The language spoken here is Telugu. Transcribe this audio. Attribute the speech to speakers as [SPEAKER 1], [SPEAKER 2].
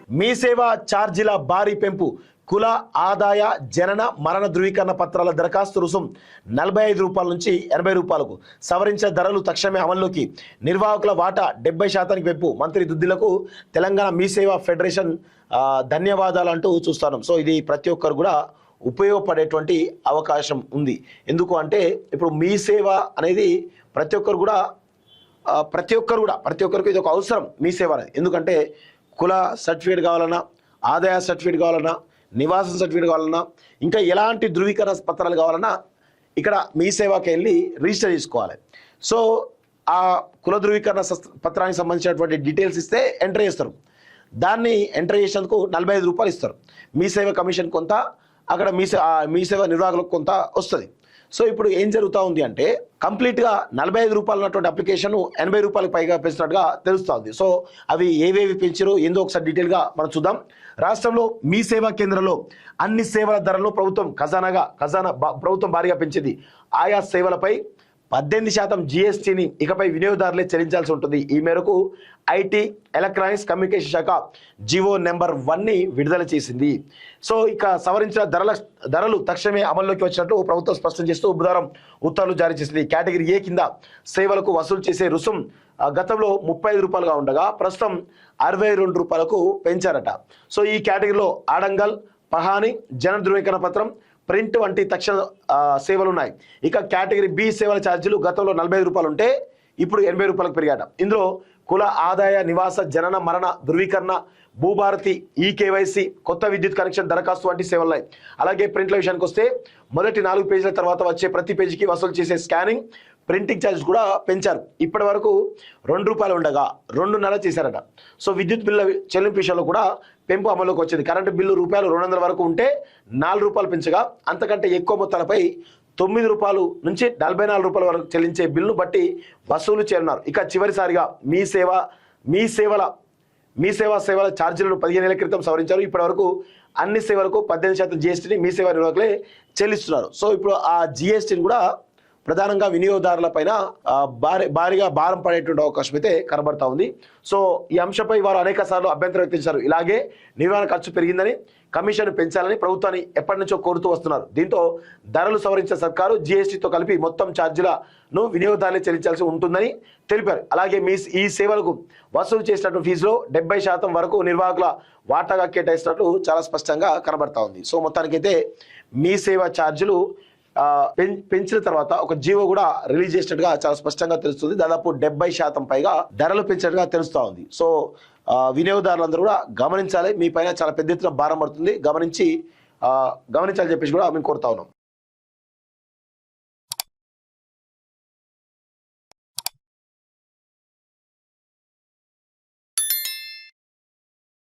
[SPEAKER 1] మీ సేవ ఛార్జీల భారీ పెంపు, కుల ఆదాయ జనన మరణ ధృవీకరణ పత్రాల దరఖాస్తు రుసుం 45 రూపాయల నుంచి 80 రూపాయలకు సవరించిన ధరలు తక్షణమే అమల్లోకి, నిర్వాహకుల వాటా 70% పెంపు, మంత్రి దుద్దిలకు తెలంగాణ మీ సేవ ఫెడరేషన్ ధన్యవాదాలు అంటూ చూస్తున్నాం. సో ఇది ప్రతి ఒక్కరు కూడా ఉపయోగపడేటువంటి అవకాశం ఉంది. ఎందుకు అంటే ఇప్పుడు మీ సేవ అనేది ప్రతి ఒక్కరికి ఇది ఒక అవసరం. మీ సేవ అనేది ఎందుకంటే కుల సర్టిఫికేట్ కావాలన్నా, ఆదాయ సర్టిఫికేట్ కావాలన్నా, నివాసం సర్టిఫికేట్ కావాలన్నా, ఇంకా ఎలాంటి ధృవీకరణ పత్రాలు కావాలన్నా ఇక్కడ మీ సేవకి వెళ్ళి రిజిస్టర్ చేసుకోవాలి. సో ఆ కుల ధృవీకరణ పత్రానికి సంబంధించినటువంటి డీటెయిల్స్ ఇస్తే ఎంటర్ చేస్తారు. దాన్ని ఎంటర్ చేసేందుకు 45 రూపాయలు ఇస్తారు. మీ సేవ కమిషన్ కొంత, అక్కడ మీ సేవ నిర్వాహకులకు కొంత వస్తుంది. సో ఇప్పుడు ఏం జరుగుతూ ఉంది అంటే కంప్లీట్గా 45 రూపాయలు ఉన్నటువంటి అప్లికేషన్ 80 రూపాయలకు పైగా పెంచినట్టుగా తెలుస్తుంది. సో అవి ఏవేవి పెంచారో ఏందో ఒకసారి డీటెయిల్గా మనం చూద్దాం. రాష్ట్రంలో మీ సేవా కేంద్రంలో అన్ని సేవల ధరలను ప్రభుత్వం భారీగా పెంచింది. ఆయా సేవలపై 18% GSTని ఇకపై వినియోగదారులే చెల్లించాల్సి ఉంటుంది. ఈ మేరకు ఐటీ ఎలక్ట్రానిక్స్ కమ్యూనికేషన్ శాఖ జివో నెంబర్ 1ని విడుదల చేసింది. సో ఇక సవరించిన ధరలు తక్షణమే అమల్లోకి వచ్చినట్లు ప్రభుత్వం స్పష్టం చేస్తూ బుధవారం ఉత్తర్వులు జారీ చేసింది. కేటగిరీ ఏ కింద సేవలకు వసూలు చేసే రుసుం గతంలో 35 రూపాయలుగా ఉండగా ప్రస్తుతం 62 రూపాయలకు పెంచారట. సో ఈ కేటగిరీలో ఆడంగల్, పహాని, జన ధృవీకరణ పత్రం, ప్రింట్ వంటి తక్షణ సేవలు ఉన్నాయి. ఇక కేటగిరీ బి సేవల ఛార్జీలు గతంలో 45 రూపాయలు ఉంటే ఇప్పుడు 80 రూపాయలకు పెరిగాట. ఇందులో కుల ఆదాయ నివాస జనన మరణ ధృవీకరణ, భూభారతి, ఈకేవైసీ, కొత్త విద్యుత్ కనెక్షన్ దరఖాస్తు వంటి సేవలు ఉన్నాయి. అలాగే ప్రింట్ల విషయానికి వస్తే మొదటి 4 పేజీల తర్వాత వచ్చే ప్రతి పేజీకి వసూలు చేసే స్కానింగ్, ప్రింటింగ్ ఛార్జెస్ కూడా పెంచారు. ఇప్పటి వరకు 2 రూపాయలు ఉండగా 2.5 చేశారట. సో విద్యుత్ బిల్లు చెల్లింపు విషయంలో కూడా పెంపు అమలులోకి వచ్చింది. కరెంటు బిల్లు రూపాయలు 200 వరకు ఉంటే 4 రూపాయలు పెంచగా అంతకంటే ఎక్కువ మొత్తాలపై 9 రూపాయలు నుంచి 44 రూపాయల వరకు చెల్లించే బిల్లును బట్టి వసూలు చేయనున్నారు. ఇక చివరిసారిగా మీ సేవల ఛార్జీలను 15 ఏళ్ల క్రితం సవరించారు. ఇప్పటి వరకు అన్ని సేవలకు 18% GSTని మీ సేవ నిర్వాహకులే చెల్లిస్తున్నారు. సో ఇప్పుడు ఆ GSTని కూడా ప్రధానంగా వినియోగదారుల పైన భారీగా భారం పడేటువంటి అవకాశం అయితే కనబడతా ఉంది. సో ఈ అంశంపై వారు అనేక సార్లు అభ్యంతరం వ్యక్తించారు. ఇలాగే నిర్వహణ ఖర్చు పెరిగిందని, కమిషన్ పెంచాలని ప్రభుత్వాన్ని ఎప్పటి నుంచో కోరుతూ వస్తున్నారు. దీంతో ధరలు సవరించిన సర్కారు GSTతో కలిపి మొత్తం ఛార్జీలను వినియోగదారులే చెల్లించాల్సి ఉంటుందని తెలిపారు. అలాగే ఈ సేవలకు వసూలు చేసినటువంటి ఫీజులో 70% వరకు నిర్వాహకుల వాటాగా కేటాయిస్తున్నట్లు చాలా స్పష్టంగా కనబడతా ఉంది. సో మొత్తానికైతే మీ సేవ ఛార్జీలు పెంచిన తర్వాత ఒక జీవో కూడా రిలీజ్ చేసినట్టుగా చాలా స్పష్టంగా తెలుస్తుంది. దాదాపు 70% పైగా ధరలు పెంచినట్టుగా తెలుస్తూ ఉంది. సో వినియోగదారులందరూ కూడా గమనించాలి. మీ పైన చాలా పెద్ద ఎత్తున భారం పడుతుంది, గమనించాలని చెప్పేసి కూడా మేము కోరుతా ఉన్నాం.